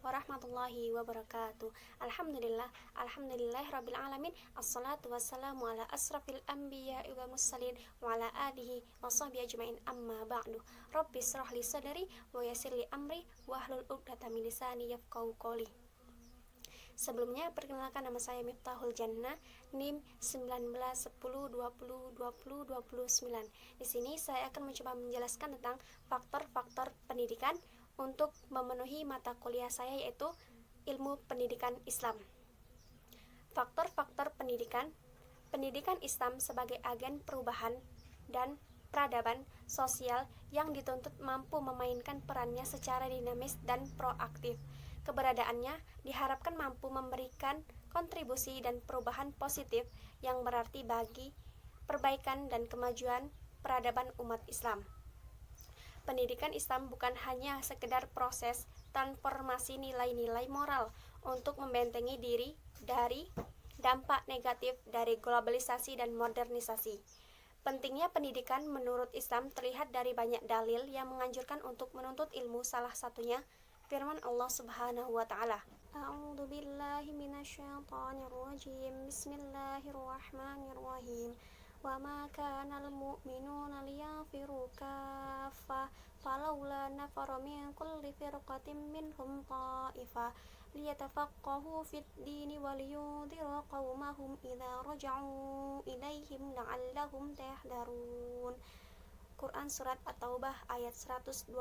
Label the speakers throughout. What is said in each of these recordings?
Speaker 1: warahmatullahi wabarakatuh. Alhamdulillahirabbil alamin. Assalatu wassalamu ala asrafil anbiya'i wal mursalin wa ala alihi wa sahbihi ajmain, amma ba'du. Rabbi shrah li sadri wa yassir li amri wahlul 'uqdatam min lisani yafqahu qawli. Sebelumnya, perkenalkan, nama saya Miftahul Jannah, NIM 1910202029. Di sini saya akan mencoba menjelaskan tentang faktor-faktor pendidikan untuk memenuhi mata kuliah saya, yaitu ilmu pendidikan Islam. Faktor-faktor pendidikan. Pendidikan Islam sebagai agen perubahan dan peradaban sosial yang dituntut mampu memainkan perannya secara dinamis dan proaktif. Keberadaannya diharapkan mampu memberikan kontribusi dan perubahan positif yang berarti bagi perbaikan dan kemajuan peradaban umat Islam. Pendidikan Islam bukan hanya sekedar proses transformasi nilai-nilai moral untuk membentengi diri dari dampak negatif dari globalisasi dan modernisasi. Pentingnya pendidikan menurut Islam terlihat dari banyak dalil yang menganjurkan untuk menuntut ilmu, salah satunya firman Allah Subhanahu wa taala. A'udzu billahi minasyaitonir rajim. Bismillahirrahmanirrahim. Wa ma kanal mu'minuna liyanfiru kaffah falawla nafara min kulli firqatin minhum ta'ifah liyatafaqahu fid dini wa liyunziru qaumahum idza raja'u ilaihim la'allahum yahdharun. Quran Surat At-Taubah ayat 122.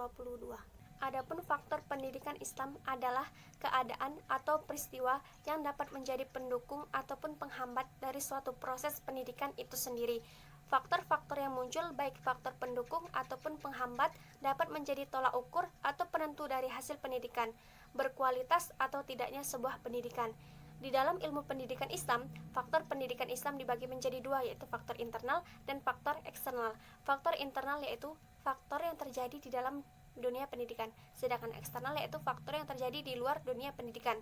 Speaker 1: Adapun faktor pendidikan Islam adalah keadaan atau peristiwa yang dapat menjadi pendukung ataupun penghambat dari suatu proses pendidikan itu sendiri. Faktor-faktor yang muncul, baik faktor pendukung ataupun penghambat, dapat menjadi tolak ukur atau penentu dari hasil pendidikan, berkualitas atau tidaknya sebuah pendidikan. Di dalam ilmu pendidikan Islam, faktor pendidikan Islam dibagi menjadi dua, yaitu faktor internal dan faktor eksternal. Faktor internal yaitu faktor yang terjadi di dalam dunia pendidikan, sedangkan eksternal yaitu faktor yang terjadi di luar dunia pendidikan.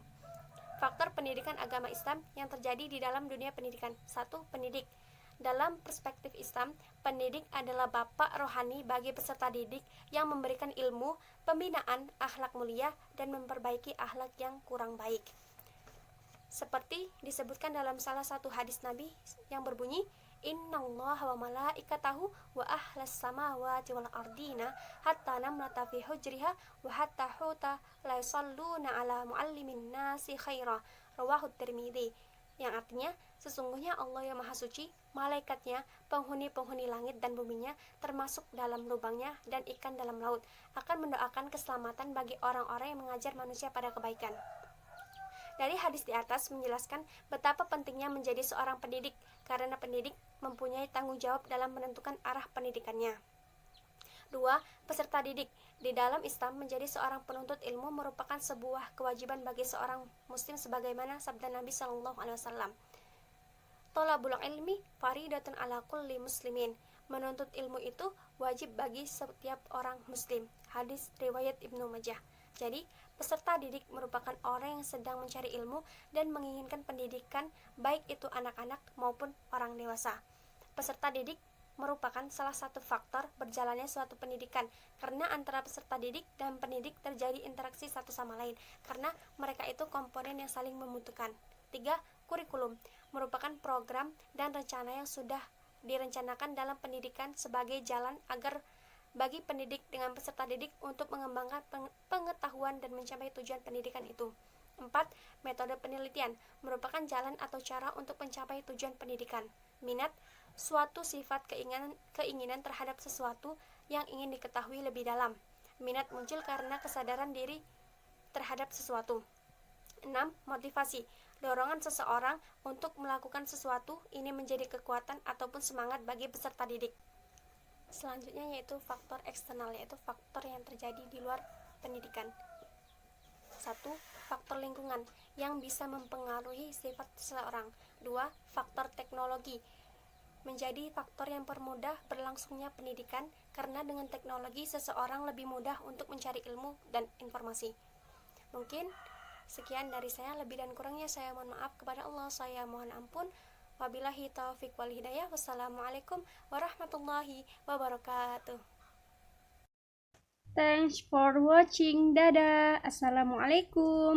Speaker 1: Faktor pendidikan agama Islam yang terjadi di dalam dunia pendidikan. 1. Pendidik. Dalam perspektif Islam, pendidik adalah bapak rohani bagi peserta didik yang memberikan ilmu, pembinaan, akhlak mulia, dan memperbaiki akhlak yang kurang baik. Seperti disebutkan dalam salah satu hadis Nabi yang berbunyi, Innallaha wa malaikatahu wa ahlas samawati wal ardina hatta namlata fi hujriha wa hatta huta la yusalluna ala muallimin nasi khaira. Rawahu Tirmidzi. Yang artinya, sesungguhnya Allah yang Maha Suci, malaikatnya, penghuni-penghuni langit dan buminya, termasuk dalam lubangnya dan ikan dalam laut, akan mendoakan keselamatan bagi orang-orang yang mengajar manusia pada kebaikan. Dari hadis di atas menjelaskan betapa pentingnya menjadi seorang pendidik, karena pendidik mempunyai tanggung jawab dalam menentukan arah pendidikannya. 2. Peserta didik. Di dalam Islam, menjadi seorang penuntut ilmu merupakan sebuah kewajiban bagi seorang muslim, sebagaimana sabda Nabi SAW. Thalabul ilmi faridatun ala kulli muslimin. Menuntut ilmu itu wajib bagi setiap orang muslim. Hadis riwayat Ibnu Majah. Jadi, peserta didik merupakan orang yang sedang mencari ilmu dan menginginkan pendidikan, baik itu anak-anak maupun orang dewasa. Peserta didik merupakan salah satu faktor berjalannya suatu pendidikan, karena antara peserta didik dan pendidik terjadi interaksi satu sama lain, karena mereka itu komponen yang saling membutuhkan. 3. Kurikulum merupakan program dan rencana yang sudah direncanakan dalam pendidikan sebagai jalan agar bagi pendidik dengan peserta didik untuk mengembangkan pengetahuan dan mencapai tujuan pendidikan itu. 4. Metode penelitian merupakan jalan atau cara untuk mencapai tujuan pendidikan. Minat, suatu sifat keinginan terhadap sesuatu yang ingin diketahui lebih dalam. Minat muncul karena kesadaran diri terhadap sesuatu. 6. Motivasi, dorongan seseorang untuk melakukan sesuatu ini menjadi kekuatan ataupun semangat bagi peserta didik. Selanjutnya yaitu faktor eksternal, yaitu faktor yang terjadi di luar pendidikan. 1. Faktor lingkungan yang bisa mempengaruhi sifat seseorang. 2. Faktor teknologi menjadi faktor yang permudah berlangsungnya pendidikan, karena dengan teknologi seseorang lebih mudah untuk mencari ilmu dan informasi. Mungkin sekian dari saya, lebih dan kurangnya saya mohon maaf kepada Allah, saya mohon ampun. Wabillahi taufiq wal hidayah. Wassalamualaikum warahmatullahi wabarakatuh.
Speaker 2: Thanks for watching. Dadah. Assalamualaikum.